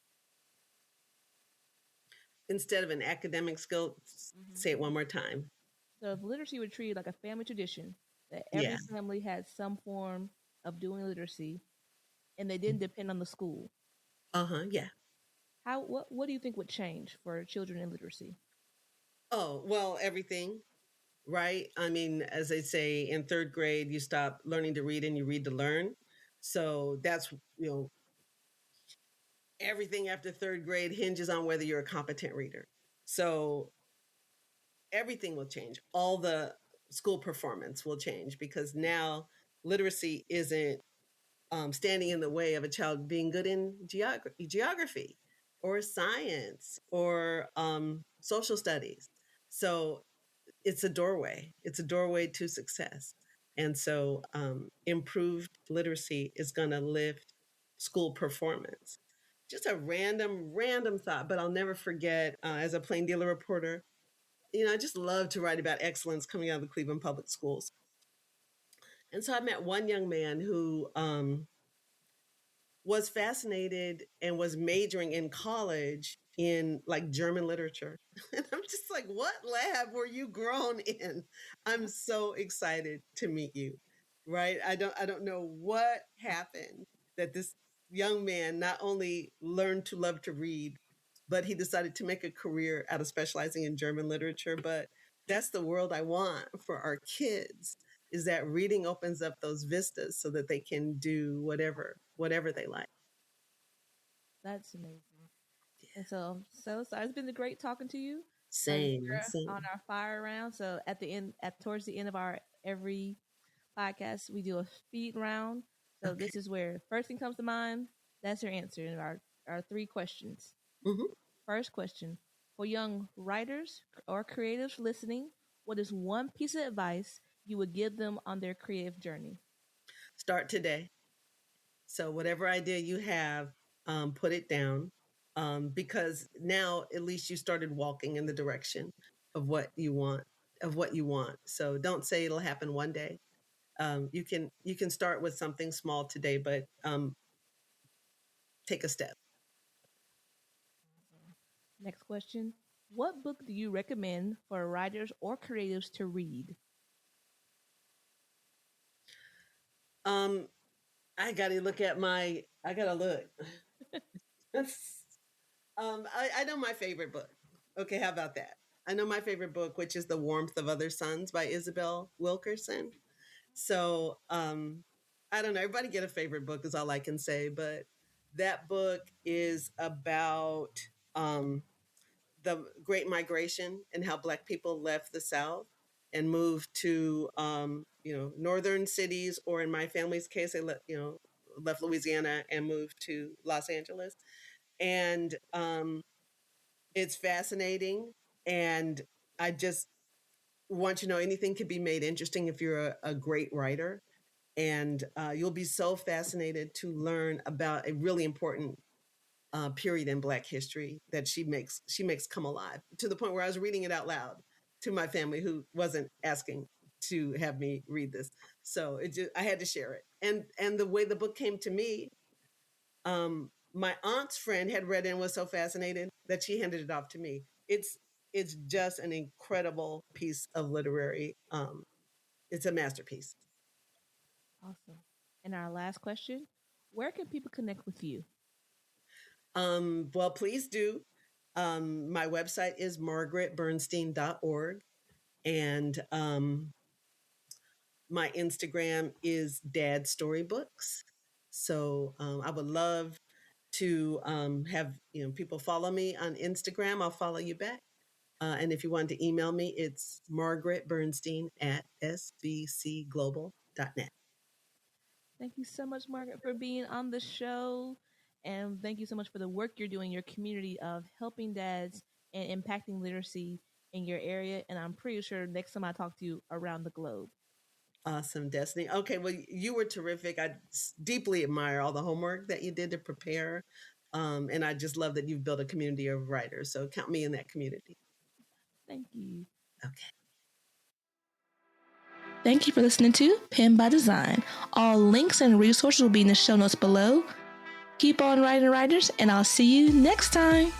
Instead of an academic skill, Hmm. say it one more time. So if literacy were treated like a family tradition, that every Yeah. family had some form of doing literacy and they didn't depend on the school, Uh huh. Yeah. what do you think would change for children in literacy? Oh, well, everything, right? I mean, as they say in third grade, you stop learning to read and you read to learn. So that's, everything after third grade hinges on whether you're a competent reader. So everything will change. All the school performance will change because now literacy isn't standing in the way of a child being good in geography or science or social studies. So it's a doorway. It's a doorway to success. And so improved literacy is going to lift school performance. Just a random thought, but I'll never forget as a plain dealer reporter, I just love to write about excellence coming out of the Cleveland Public Schools. And so I met one young man who was fascinated and was majoring in college in like German literature. And I'm just like, what lab were you grown in? I'm so excited to meet you. Right? I don't know what happened that this young man not only learned to love to read, but he decided to make a career out of specializing in German literature. But that's the world I want for our kids, is that reading opens up those vistas so that they can do whatever they like. That's amazing. And so sorry. It's been great talking to you. Same, We're on same. our fire round. So at the end, towards the end of our every podcast, we do a speed round. So Okay. this is where first thing comes to mind. That's your answer in our three questions. Hmm. First question: for young writers or creatives listening, what is one piece of advice you would give them on their creative journey? Start today. So whatever idea you have, put it down, because now at least you started walking in the direction of what you want, So don't say it'll happen one day. You can start with something small today, but take a step. Next question: what book do you recommend for writers or creatives to read? Um, I gotta look. I know my favorite book. Okay, how about that? I know my favorite book, which is The Warmth of Other Suns by Isabel Wilkerson. So I don't know. Everybody get a favorite book is all I can say, but that book is about um, the Great Migration and how Black people left the South and moved to northern cities, or in my family's case, they left Louisiana and moved to Los Angeles. And it's fascinating. And I just want you to know anything can be made interesting if you're a great writer. And you'll be so fascinated to learn about a really important period in Black history that she makes come alive, to the point where I was reading it out loud to my family, who wasn't asking to have me read this. So I had to share it. And the way the book came to me, my aunt's friend had read it and was so fascinated that she handed it off to me. It's just an incredible piece of literary. It's a masterpiece. Awesome. And our last question, where can people connect with you? Well, please do. My website is margaretbernstein.org. And my Instagram is Dad Storybooks. So I would love to have people follow me on Instagram. I'll follow you back. And if you want to email me, it's margaretbernstein@sbcglobal.net. Thank you so much, Margaret, for being on the show. And thank you so much for the work you're doing in your community of helping dads and impacting literacy in your area. And I'm pretty sure next time I talk to you around the globe. Awesome, Destiny. Okay, well, you were terrific. I deeply admire all the homework that you did to prepare. And I just love that you've built a community of writers. So count me in that community. Thank you. Okay. Thank you for listening to Pen by Design. All links and resources will be in the show notes below. Keep on writing, writers, and I'll see you next time.